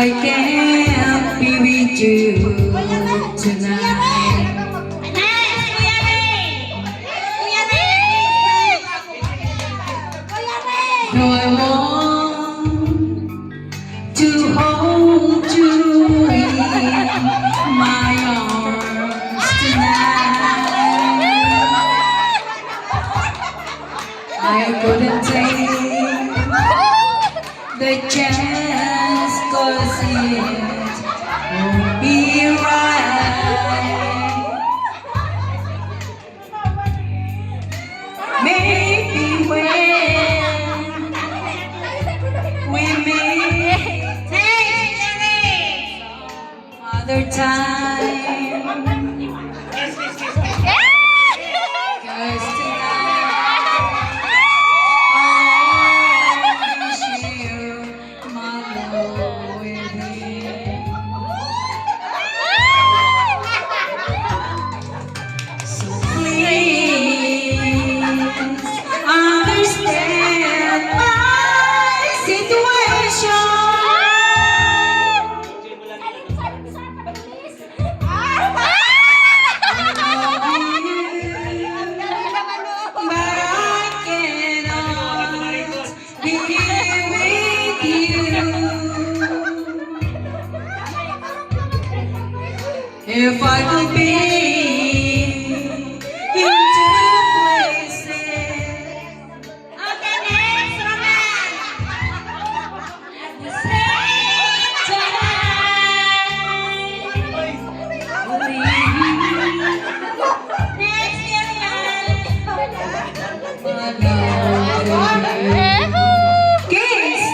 I can't be with you tonight. No, I want to hold you in my arms tonight. I couldn't take the chance, 'cause it won't be right. Maybe when we meet other time, 'cause tonight I want to share my love with you. So please understand my situation. If I could be in two places, okay, next woman. At the same time, next year, Kings.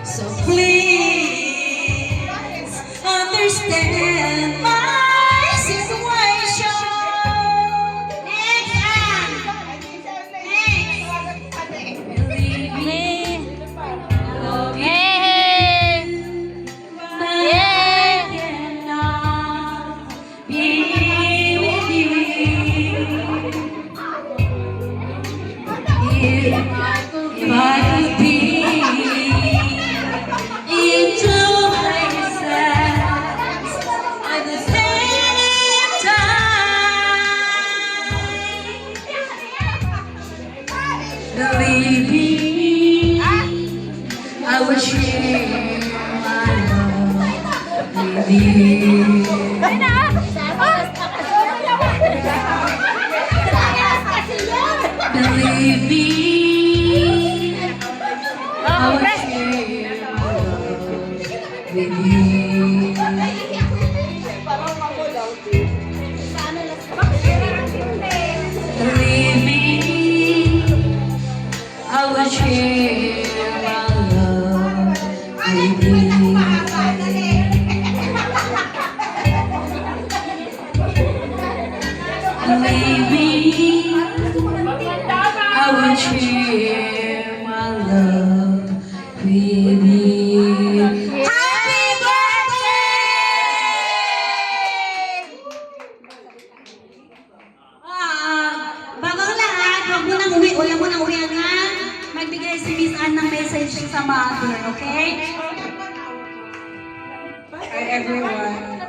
So please understand my situation. Believe me, I love you, but I cannot be with you. If I could be in two places at the same time, believe me, I will share my love with you. Believe me, I will share my love with you. Believe me, I will share my love with you. Believe me, I will share my love with you. Happy birthday! Bagong lahat, huwag mo nang uwi, wala mo nang uwian nga. Magbigay si Miss Ann ng message sa mother, okay? Hi everyone.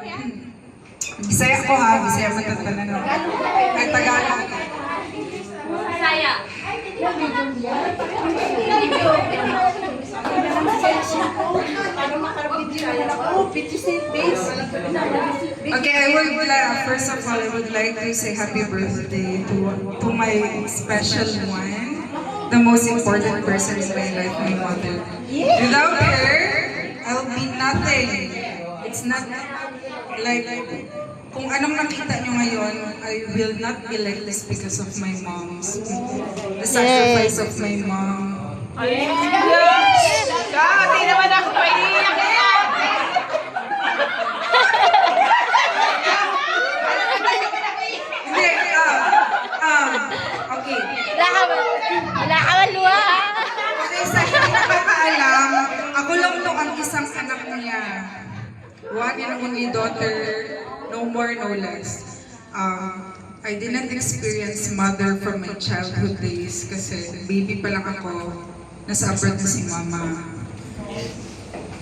Bisaya ko ha, Bisaya matatanan no. Ay Tagalog. Saya. Okay, first of all, I would like to say happy birthday to my special one, the most important person in my life, my mother. Without her, I'll be nothing. It's not like kung anong nakita nyo ngayon, I will not be like this because of my mom's. The sacrifice of my mom. Yes! Di naman ako maiiyak yan! Wala ka maluha. Okay, sa hindi nakakaalam, ako lang to ang isang anak niya. One and only daughter, no more, no less. I didn't experience mother from my childhood days kasi baby pa lang ako, nasa abroad na si mama.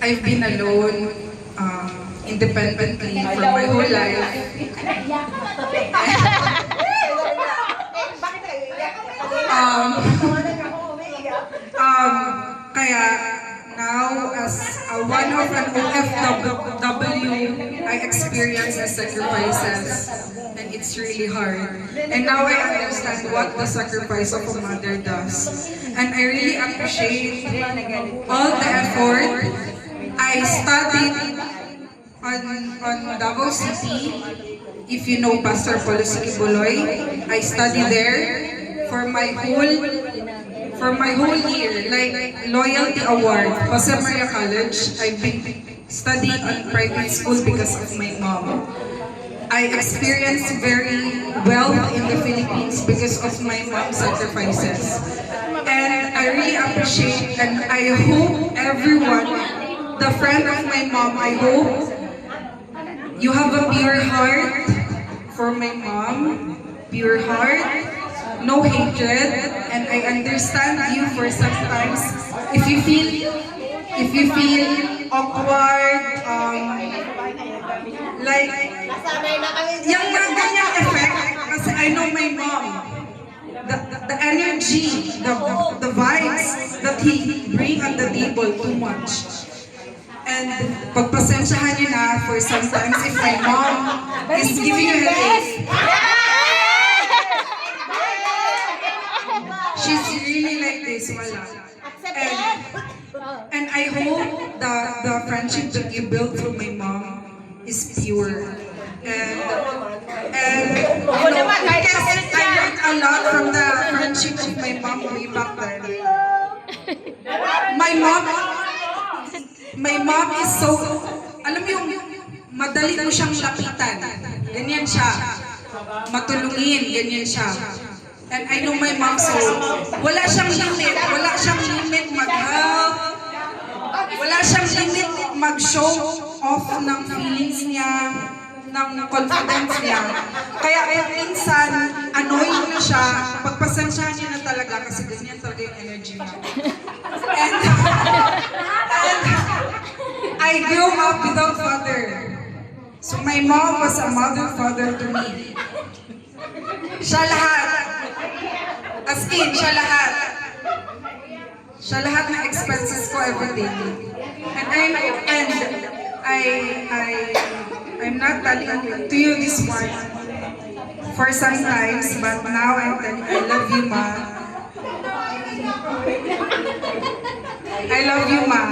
I've been alone, independently for my whole life. Kaya now as one of an OFW, I experience the sacrifices and it's really hard. And now I understand what the sacrifice of a mother does. And I really appreciate all the effort. I studied on Davao City. If you know Pastor Paulo Sikibuloy, I studied there for my whole year, like loyalty award, Jose Maria College. I've been studying in private school because of my mom. I experienced very well in the Philippines because of my mom's sacrifices. And I really appreciate and I hope everyone, the friend of my mom, I hope you have a pure heart for my mom, pure heart, no hatred, and I understand you for sometimes if you feel awkward, like yung mga ganyang effect kasi I know my mom, the energy, the vibes that he bring on the table too much. And pagpasensyahan niyo na for sometimes if my mom is giving you headache. She's really like this, wala. And I hope the friendship that you built through my mom is pure. And you know, because I learned a lot from the friendship of my mom way back then. My mom is so, alam mo yung madali mo siyang lapitan. Ganyan siya. Matulungin, ganyan siya. And I know my mom, so wala siyang limit mag-help. Wala siyang limit mag-show off ng feelings niya, ng confidence niya. Kaya minsan, annoying na siya, pagpasensyahan niya na talaga kasi ganyan talaga yung energy niya. And I grew up without father. So my mom was a mother-father to me. Siya lahat. As in, siya lahat. Siya lahat ng expenses ko everyday. And I'm not telling to you this one for some times, but now I'm telling I love you, Ma. I love you, Ma.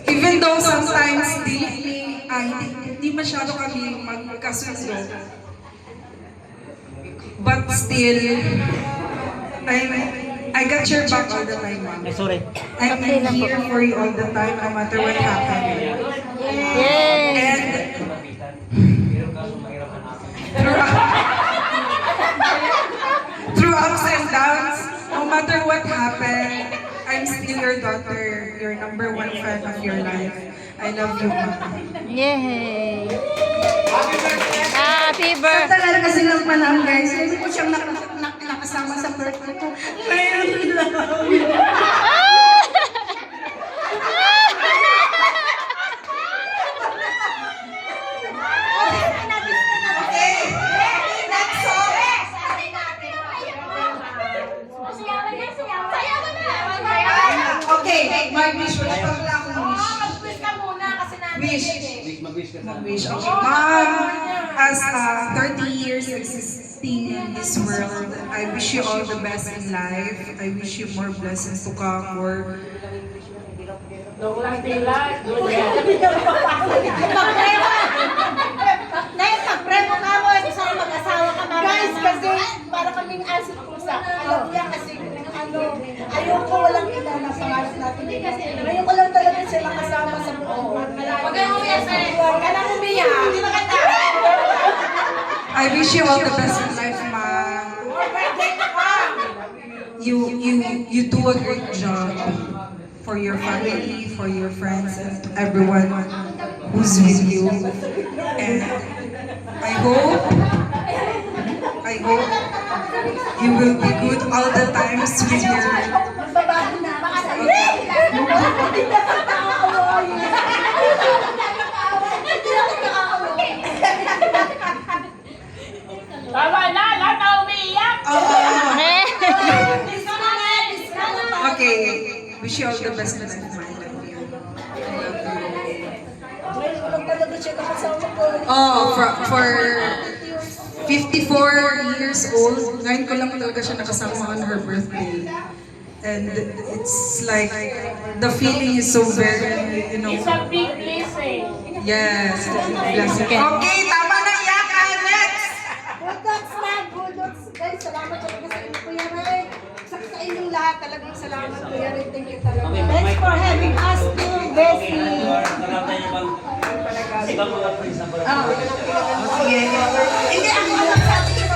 Even though sometimes hindi masyado kami magkasundo. But still, I got your back all the time, Mom. Sorry. I'm here for you all the time, no matter what happens. And through ups and downs, no matter what happened, I'm still your daughter, your number one fan of your life. I love you, Mom. Yay! Happy birthday! Talaga kasi ng panahon, guys. Hindi ko siyang nakasama sa birthday ko. Ayun lang. Okay, my wish. Wala pa pala akong wish. Wish. Mag-wish. Okay, Mom, as 30 years existing in this world, I wish you all the best in life. I wish you more blessings to come, more Guys, kasi para kaming asit pusa. Alam niya kasi ayoko walang kilala sa harap natin. Ngayon ko lang talaga sila kasama sa buong. Huwag kang umiyak sa rin. Ka nang umiyak. Hindi maganda. I wish you all the best in life, Ma. More birthday ka. you do a great job for your family, for your friends, and to everyone who's with you. And I hope you will be good all the times with your. Magbabago na ako sa iyo. Hindi na nakakaawayin. Hindi na nakakaawayin. Tama na, lahat na umiiyak. Okay, wish you all the best in life, my love you. I love you. Ngayon ko lang talaga siya nakasama ko. Oh, for 54 years old, ngayon ko lang talaga siya nakasama on her birthday. And it's like, the feeling is so very, you know, It's a big blessing. yes, blessing. Okay, tama na iyakan, next! Bulldogs na, Bulldogs. Guys, salamat talaga sa inyo, Kuya Ray. Sa inyong lahat, talagang salamat, Kuya Ray. Thank you talaga. Thanks for having us too, Bessie. Sige. Hindi ako